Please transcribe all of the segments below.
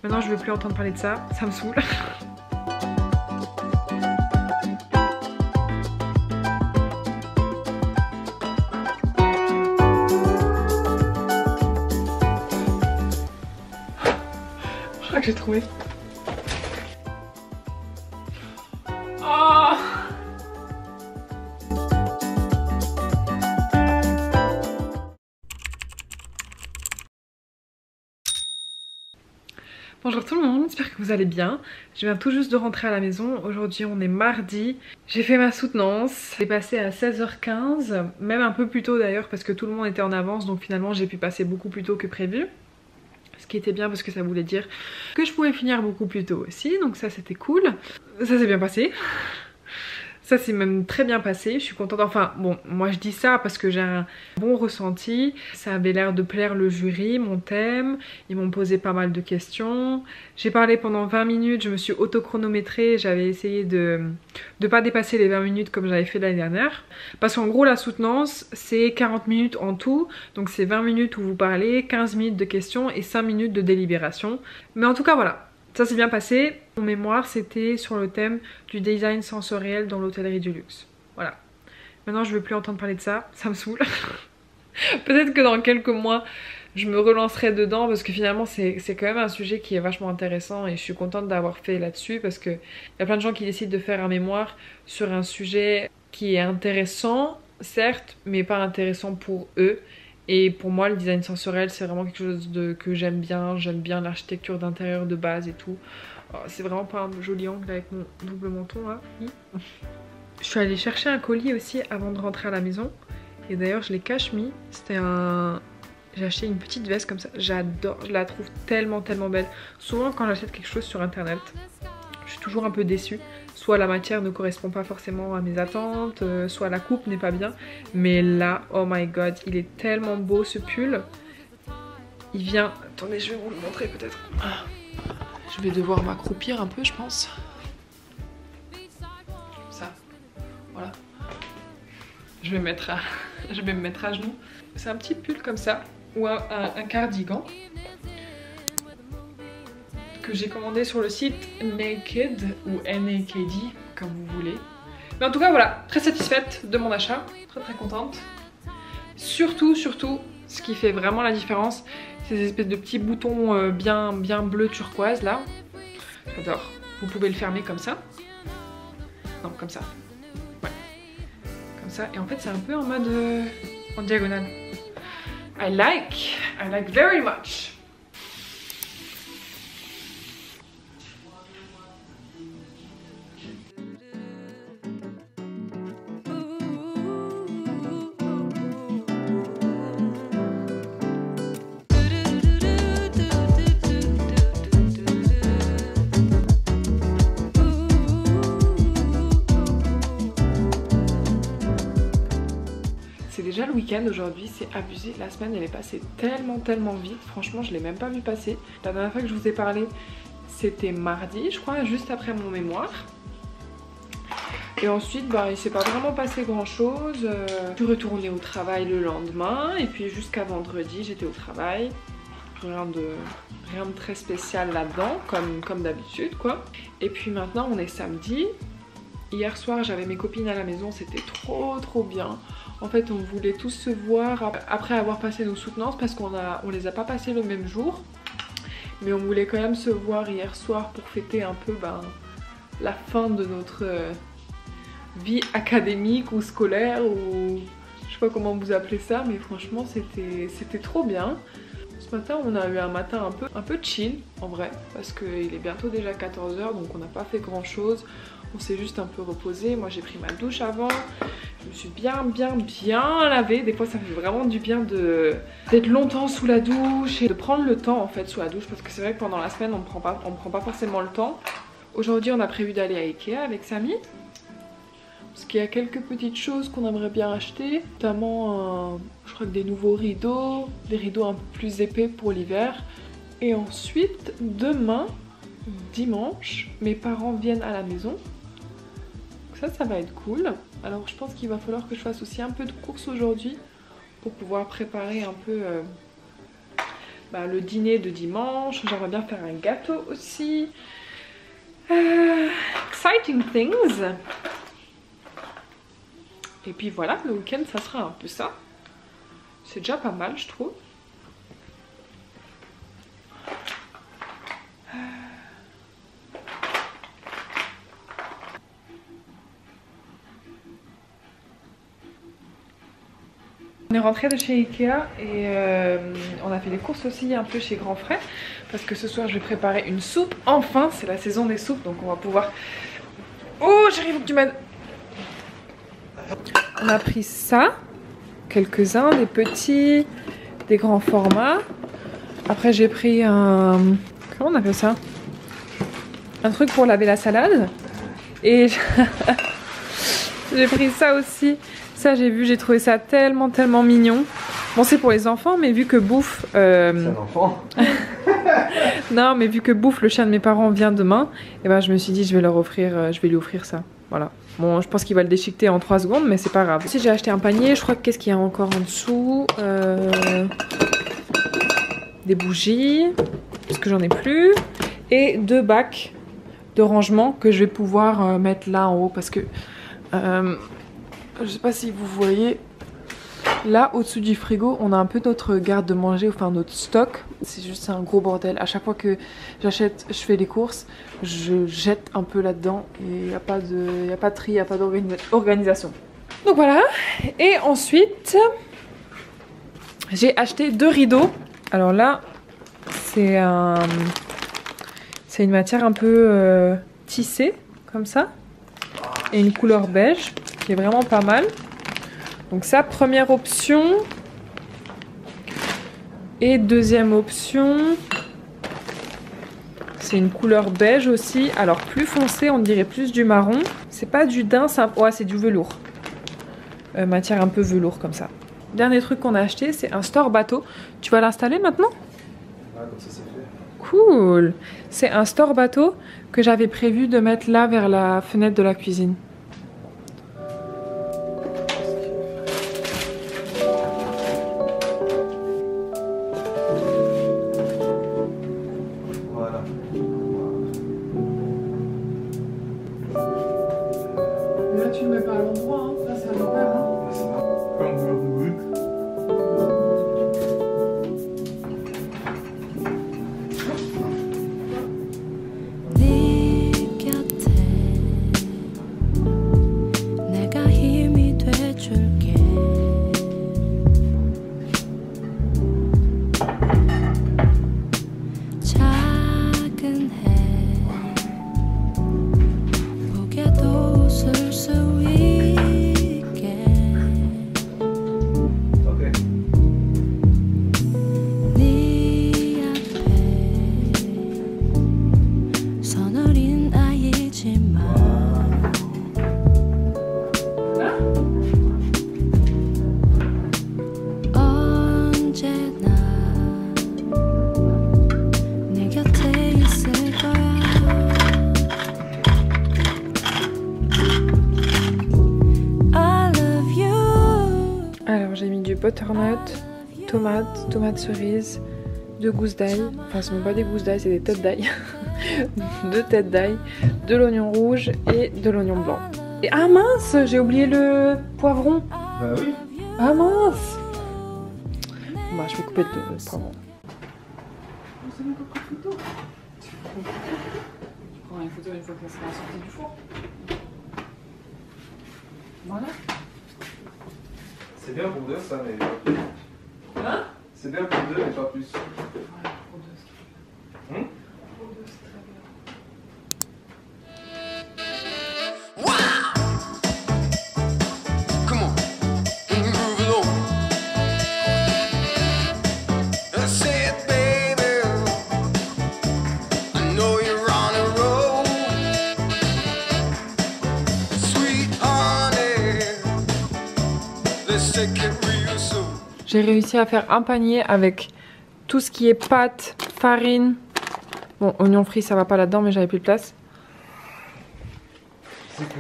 Maintenant je veux plus entendre parler de ça, ça me saoule. Je crois que j'ai trouvé. Oh! Bonjour tout le monde, j'espère que vous allez bien. Je viens tout juste de rentrer à la maison. Aujourd'hui on est mardi. J'ai fait ma soutenance. J'ai passé à 16h15, même un peu plus tôt d'ailleurs parce que tout le monde était en avance. Donc finalement j'ai pu passer beaucoup plus tôt que prévu. Ce qui était bien parce que ça voulait dire que je pouvais finir beaucoup plus tôt aussi. Donc ça c'était cool. Ça s'est bien passé. Ça s'est même très bien passé, je suis contente. Enfin bon, moi je dis ça parce que j'ai un bon ressenti. Ça avait l'air de plaire le jury, mon thème. Ils m'ont posé pas mal de questions. J'ai parlé pendant 20 minutes, je me suis auto-chronométrée. J'avais essayé de ne pas dépasser les 20 minutes comme j'avais fait l'année dernière. Parce qu'en gros la soutenance c'est 40 minutes en tout. Donc c'est 20 minutes où vous parlez, 15 minutes de questions et 5 minutes de délibération. Mais en tout cas voilà. Ça s'est bien passé. Mon mémoire c'était sur le thème du design sensoriel dans l'hôtellerie du luxe. Voilà. Maintenant je veux plus entendre parler de ça, ça me saoule. Peut-être que dans quelques mois je me relancerai dedans parce que finalement c'est quand même un sujet qui est vachement intéressant et je suis contente d'avoir fait là-dessus parce que y a plein de gens qui décident de faire un mémoire sur un sujet qui est intéressant, certes, mais pas intéressant pour eux. Et pour moi le design sensoriel c'est vraiment quelque chose que j'aime bien l'architecture d'intérieur de base et tout. Oh, c'est vraiment pas un joli angle avec mon double menton là. Je suis allée chercher un colis aussi avant de rentrer à la maison. Et d'ailleurs je l'ai cache mis, c'était un... J'ai acheté une petite veste comme ça, j'adore, je la trouve tellement belle. Souvent quand j'achète quelque chose sur internet, je suis toujours un peu déçue. Soit la matière ne correspond pas forcément à mes attentes, soit la coupe n'est pas bien. Mais là, oh my god, il est tellement beau ce pull. Il vient... Attendez, je vais vous le montrer peut-être. Je vais devoir m'accroupir un peu, je pense. Ça, voilà. Je vais me mettre à genoux. C'est un petit pull comme ça, ou un cardigan. Que j'ai commandé sur le site Naked ou NAKD comme vous voulez. Mais en tout cas voilà, très satisfaite de mon achat, très contente. Surtout ce qui fait vraiment la différence, ces espèces de petits boutons bien bleu turquoise là. J'adore. Vous pouvez le fermer comme ça. Non, comme ça. Ouais. Comme ça. Et en fait c'est un peu en mode en diagonale. I like very much. C'est déjà le week-end aujourd'hui, c'est abusé. La semaine elle est passée tellement vite. Franchement je l'ai même pas vu passer. La dernière fois que je vous ai parlé c'était mardi je crois, juste après mon mémoire. Et ensuite bah, il s'est pas vraiment passé grand chose. Je suis retournée au travail le lendemain. Et puis jusqu'à vendredi j'étais au travail. Rien de très spécial là-dedans comme d'habitude quoi. Et puis maintenant on est samedi. Hier soir j'avais mes copines à la maison, c'était trop bien. En fait on voulait tous se voir après avoir passé nos soutenances parce qu'on les a pas passées le même jour. Mais on voulait quand même se voir hier soir pour fêter un peu la fin de notre vie académique ou scolaire ou je sais pas comment vous appelez ça, mais franchement c'était trop bien. Ce matin on a eu un matin un peu chill en vrai parce qu'il est bientôt déjà 14h donc on n'a pas fait grand chose. On s'est juste un peu reposé. Moi j'ai pris ma douche avant. Je me suis bien lavée. Des fois ça fait vraiment du bien d'être longtemps sous la douche et de prendre le temps en fait sous la douche parce que c'est vrai que pendant la semaine on prend pas forcément le temps. Aujourd'hui on a prévu d'aller à Ikea avec Samy. Parce qu'il y a quelques petites choses qu'on aimerait bien acheter. Notamment je crois que des nouveaux rideaux. Des rideaux un peu plus épais pour l'hiver. Et ensuite demain, dimanche, mes parents viennent à la maison. Ça va être cool. Alors je pense qu'il va falloir que je fasse aussi un peu de courses aujourd'hui pour pouvoir préparer un peu le dîner de dimanche. J'aimerais bien faire un gâteau aussi. Exciting things. Et puis voilà, le week-end ça sera un peu ça. C'est déjà pas mal, je trouve. On est rentré de chez Ikea et on a fait les courses aussi un peu chez Grand Frère parce que ce soir je vais préparer une soupe. Enfin, c'est la saison des soupes, donc on va pouvoir... Oh, j'arrive, faut que tu m'aides. On a pris ça, quelques-uns, des petits, des grands formats. Après j'ai pris un... Comment on appelle ça? Un truc pour laver la salade. Et j'ai pris ça aussi. Ça j'ai vu, j'ai trouvé ça tellement mignon. Bon c'est pour les enfants mais vu que Bouffe... C'est un enfant. Non mais vu que Bouffe, le chien de mes parents, vient demain, et ben je me suis dit je vais lui offrir ça. Voilà. Bon je pense qu'il va le déchiqueter en 3 secondes mais c'est pas grave. Si j'ai acheté un panier, je crois que qu'est-ce qu'il y a encore en dessous, des bougies, parce que j'en ai plus, et 2 bacs de rangement que je vais pouvoir mettre là en haut parce que... je sais pas si vous voyez, là au-dessus du frigo on a un peu notre garde-manger, enfin notre stock. C'est juste un gros bordel. À chaque fois que j'achète, je fais les courses, je jette un peu là-dedans et il n'y a pas de tri, il n'y a pas d'organisation. Donc voilà. Et ensuite, j'ai acheté 2 rideaux. Alors là, c'est une matière un peu tissée, comme ça. Et une couleur beige. Qui est vraiment pas mal. Donc ça, première option. Et deuxième option, c'est une couleur beige aussi. Alors plus foncé, on dirait plus du marron. C'est pas du daim, ouais, c'est du velours. Matière un peu velours comme ça. Dernier truc qu'on a acheté, c'est un store bateau. Tu vas l'installer maintenant? Ah, comme ça c'est fait. Cool. C'est un store bateau que j'avais prévu de mettre là vers la fenêtre de la cuisine. Là tu le mets pas à l'endroit, hein. Là c'est à l'envers. Hein. Butternut, tomates cerises, 2 gousses d'ail, enfin ce ne sont pas des gousses d'ail, c'est des têtes d'ail, 2 têtes d'ail, de l'oignon rouge et de l'oignon blanc. Et ah mince, j'ai oublié le poivron. Bah oui. Ah mince. Bah je vais couper le poivron. C'est une photo. Tu prends une photo une fois qu'elle sera sortie du four. Voilà. C'est bien pour 2 ça, mais pas plus. Hein? C'est bien pour 2 mais pas plus. Ouais, pour 2 c'est très bien. Pour 2 c'est très bien. J'ai réussi à faire un panier avec tout ce qui est pâtes, farine. Bon, oignon frit, ça va pas là-dedans, mais j'avais plus de place.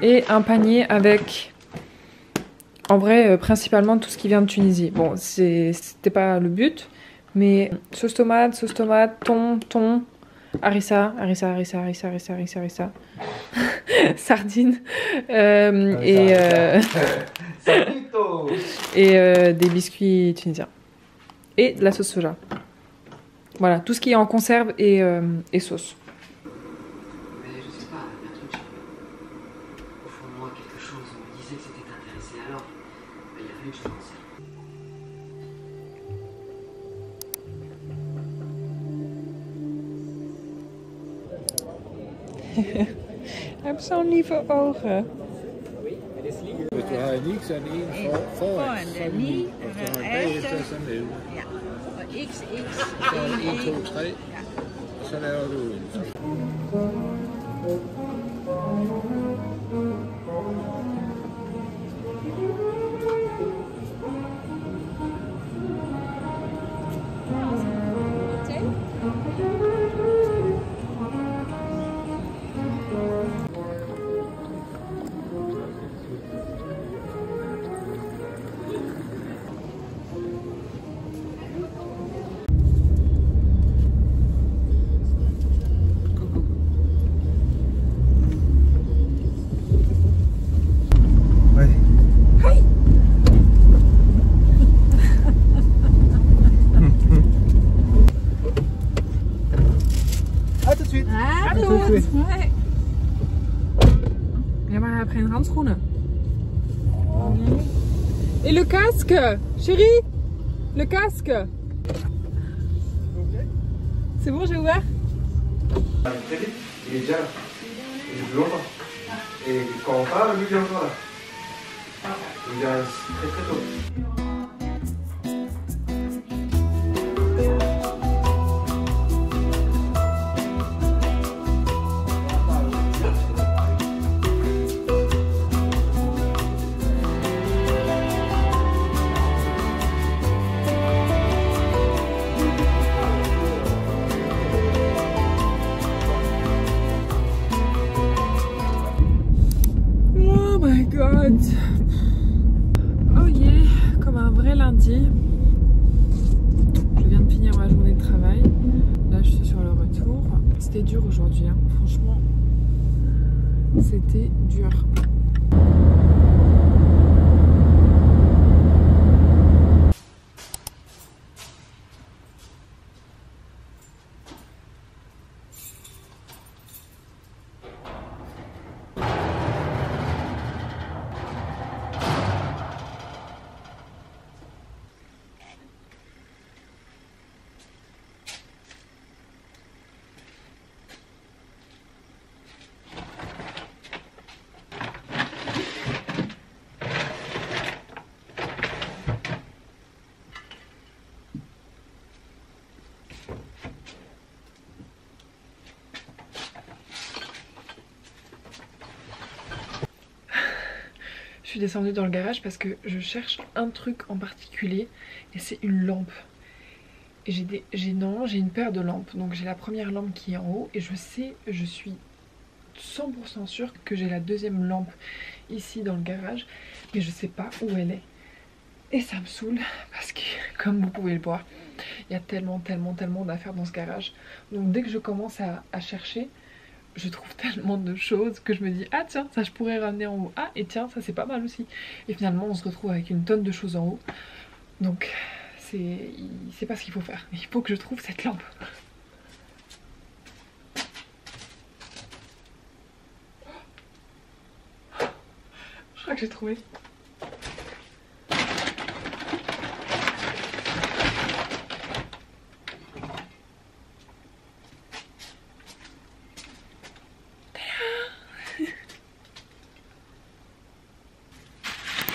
Et un panier avec, en vrai, principalement tout ce qui vient de Tunisie. Bon, c'était pas le but, Mais sauce tomate, thon, harissa, sardines et des biscuits tunisiens. Et de la sauce soja. Voilà, tout ce qui est en conserve et sauce. Mais je sais pas, un truc, au fond de moi, quelque chose me disait que c'était intéressé alors. Mais il a fallu que je me renseigne. Heb zo'n lieve ogen. Dus we gaan niks aan één voor en niet. Of we gaan bij is dat een nieuw. Ja. XX. Dan 1, 2, 3. Dat zijn er doen. Nee. Ja, maar hij heeft geen handschoenen. Et le casque, chérie? Le casque. C'est bon, j'ai ouvert? Très vite, il est déjà là. Il est plus longtemps. Et quand on parle, lui il est encore là. Il vient très très tôt. Oh my god. Oh yeah, comme un vrai lundi. Je viens de finir ma journée de travail. Là je suis sur le retour. C'était dur aujourd'hui, hein. Franchement. C'était dur. Je suis descendue dans le garage parce que je cherche un truc en particulier et c'est une lampe. Et j'ai une paire de lampes. Donc j'ai la première lampe qui est en haut et je suis 100% sûre que j'ai la deuxième lampe ici dans le garage, mais je sais pas où elle est. Et ça me saoule parce que, comme vous pouvez le voir, il y a tellement d'affaires dans ce garage. Donc dès que je commence à chercher, je trouve tellement de choses que je me dis ah tiens ça je pourrais ramener en haut, ah et tiens ça c'est pas mal aussi, et finalement on se retrouve avec une tonne de choses en haut. Donc c'est pas ce qu'il faut faire, il faut que je trouve cette lampe. Je crois que j'ai trouvé.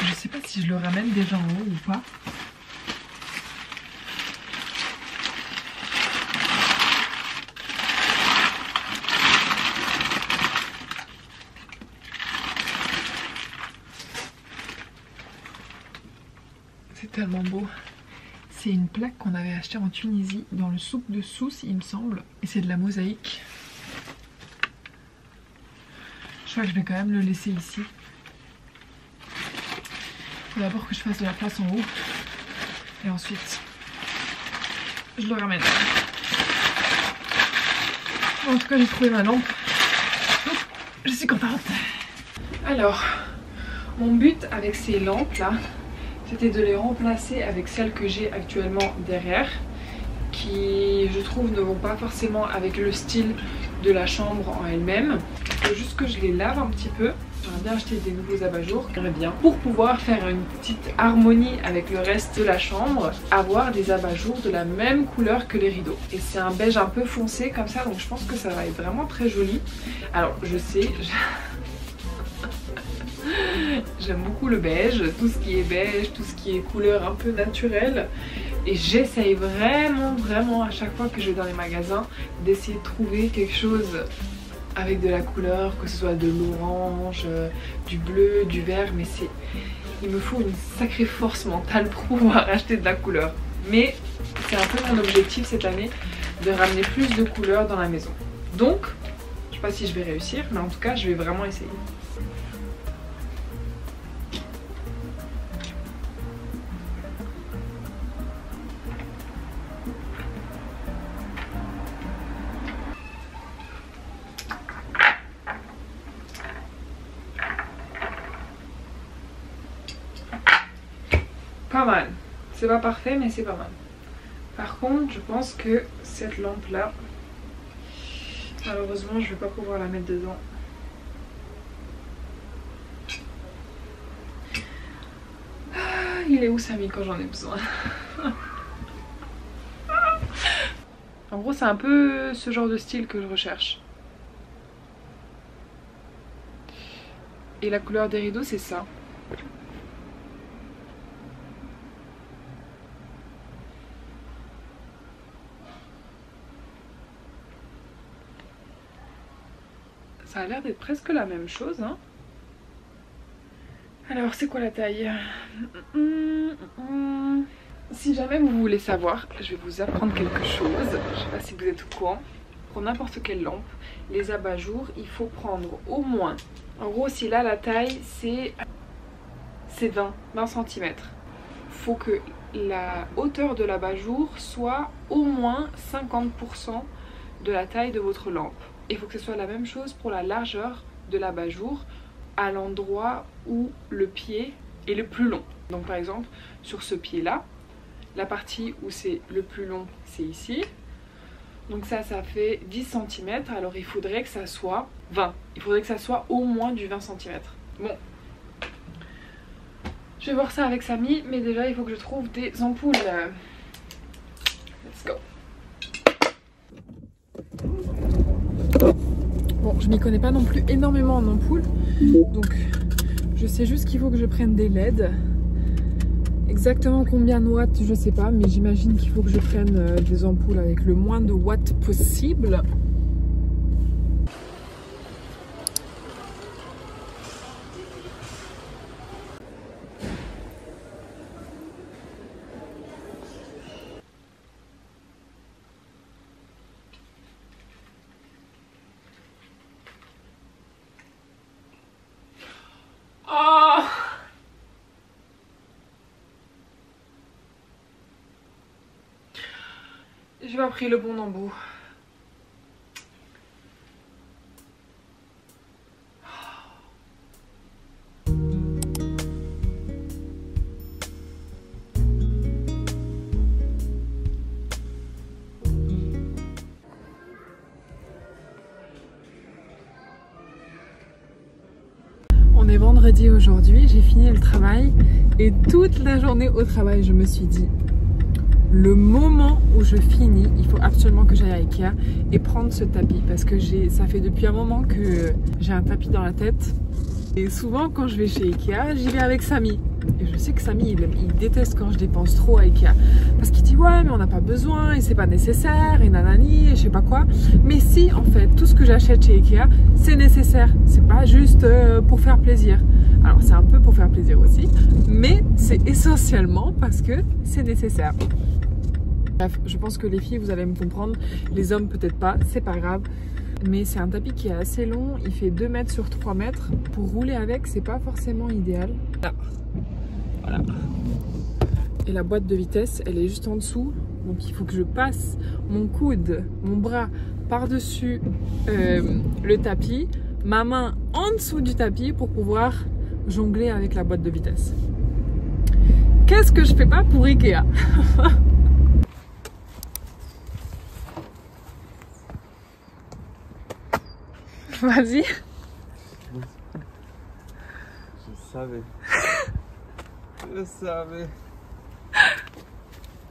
Je sais pas si je le ramène déjà en haut ou pas. C'est tellement beau. C'est une plaque qu'on avait achetée en Tunisie dans le souk de Sousse il me semble. Et c'est de la mosaïque. Je crois que je vais quand même le laisser ici. Il faut d'abord que je fasse de la place en haut. Et ensuite, je le ramène. En tout cas j'ai trouvé ma lampe. Je suis contente. Alors, mon but avec ces lampes là, c'était de les remplacer avec celles que j'ai actuellement derrière, qui je trouve ne vont pas forcément avec le style de la chambre en elle-même. Il faut juste que je les lave un petit peu. J'aimerais bien acheter des nouveaux abat-jours, bien, pour pouvoir faire une petite harmonie avec le reste de la chambre, avoir des abat-jours de la même couleur que les rideaux. Et c'est un beige un peu foncé comme ça, donc je pense que ça va être vraiment très joli. Alors je sais, j'aime beaucoup le beige, tout ce qui est beige, tout ce qui est couleur un peu naturelle. Et j'essaye vraiment à chaque fois que je vais dans les magasins d'essayer de trouver quelque chose avec de la couleur, que ce soit de l'orange, du bleu, du vert, mais il me faut une sacrée force mentale pour pouvoir acheter de la couleur. Mais c'est un peu mon objectif cette année, de ramener plus de couleurs dans la maison. Donc, je sais pas si je vais réussir, mais en tout cas je vais vraiment essayer. Pas mal, c'est pas parfait mais c'est pas mal. Par contre je pense que cette lampe là, malheureusement je vais pas pouvoir la mettre dedans. Il est où Samy quand j'en ai besoin? En gros c'est un peu ce genre de style que je recherche. Et la couleur des rideaux c'est ça. Ça a l'air d'être presque la même chose, hein. Alors, c'est quoi la taille? Si jamais vous voulez savoir, je vais vous apprendre quelque chose. Je sais pas si vous êtes au courant. Pour n'importe quelle lampe, les abat-jours, il faut prendre au moins... En gros, si là, la taille, c'est 20 cm. Il faut que la hauteur de l'abat-jour soit au moins 50% de la taille de votre lampe. Il faut que ce soit la même chose pour la largeur de l'abat-jour à l'endroit où le pied est le plus long. Donc par exemple sur ce pied là, la partie où c'est le plus long c'est ici. Donc ça fait 10 cm, alors il faudrait que ça soit 20. Il faudrait que ça soit au moins du 20 cm. Bon, je vais voir ça avec Samy, mais déjà il faut que je trouve des ampoules. Let's go. Bon, je m'y connais pas non plus énormément en ampoules, donc je sais juste qu'il faut que je prenne des LED. Exactement combien de watts, je sais pas, mais j'imagine qu'il faut que je prenne des ampoules avec le moins de watts possible. Oh! J'ai pas pris le bon embout. On est vendredi aujourd'hui, j'ai fini le travail et toute la journée au travail je me suis dit le moment où je finis, il faut absolument que j'aille à Ikea et prendre ce tapis parce que ça fait depuis un moment que j'ai un tapis dans la tête et souvent quand je vais chez Ikea, j'y vais avec Samy. Et je sais que Samy il déteste quand je dépense trop à Ikea parce qu'il dit ouais mais on n'a pas besoin et c'est pas nécessaire et nanani et je sais pas quoi. Mais si en fait tout ce que j'achète chez Ikea c'est nécessaire, c'est pas juste pour faire plaisir. Alors c'est un peu pour faire plaisir aussi, mais c'est essentiellement parce que c'est nécessaire. Bref, je pense que les filles vous allez me comprendre, les hommes peut-être pas, c'est pas grave. Mais c'est un tapis qui est assez long, il fait 2 mètres sur 3 mètres. Pour rouler avec, c'est pas forcément idéal. Là. Voilà. Et la boîte de vitesse, elle est juste en dessous. Donc il faut que je passe mon coude, mon bras par-dessus le tapis, ma main en dessous du tapis pour pouvoir jongler avec la boîte de vitesse. Qu'est-ce que je fais pas pour Ikea? Vas-y. Je savais. Je savais.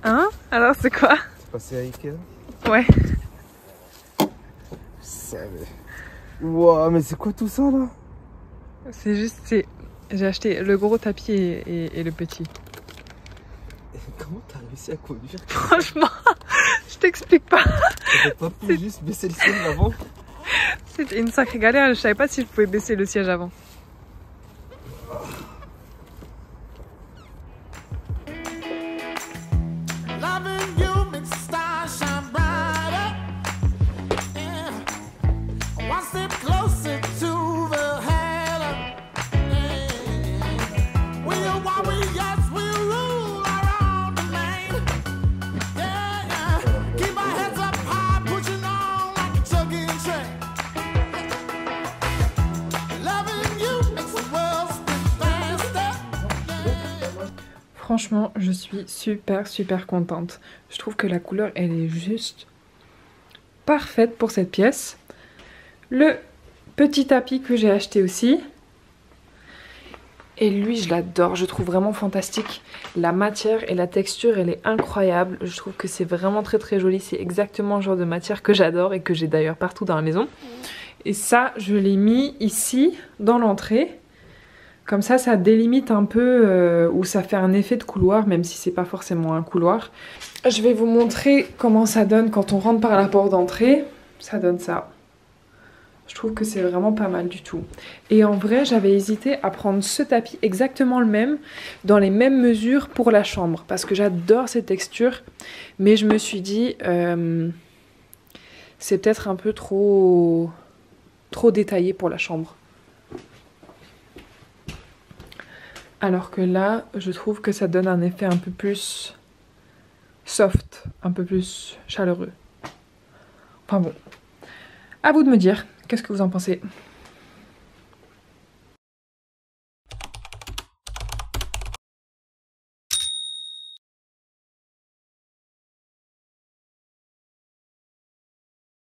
Hein? Alors c'est quoi? C'est passé à Ikea? Ouais. Je savais. Wow, mais c'est quoi tout ça là? C'est juste, j'ai acheté le gros tapis et le petit. Comment t'as réussi à conduire? Franchement, je t'explique pas. T'avais pas pu juste baisser le siège avant? C'était une sacrée galère, je savais pas si je pouvais baisser le siège avant. Franchement, je suis super contente. Je trouve que la couleur, elle est juste parfaite pour cette pièce. Le petit tapis que j'ai acheté aussi. Et lui, je l'adore. Je trouve vraiment fantastique. La matière et la texture, elle est incroyable. Je trouve que c'est vraiment très joli. C'est exactement le genre de matière que j'adore et que j'ai d'ailleurs partout dans la maison. Et ça, je l'ai mis ici, dans l'entrée. Comme ça délimite un peu, ou ça fait un effet de couloir, même si c'est pas forcément un couloir. Je vais vous montrer comment ça donne quand on rentre par la porte d'entrée. Ça donne ça. Je trouve que c'est vraiment pas mal du tout. Et en vrai, j'avais hésité à prendre ce tapis exactement le même, dans les mêmes mesures pour la chambre. Parce que j'adore cette texture. Mais je me suis dit, c'est peut-être un peu trop détaillé pour la chambre. Alors que là, je trouve que ça donne un effet un peu plus soft, un peu plus chaleureux. Enfin bon, à vous de me dire, qu'est-ce que vous en pensez ?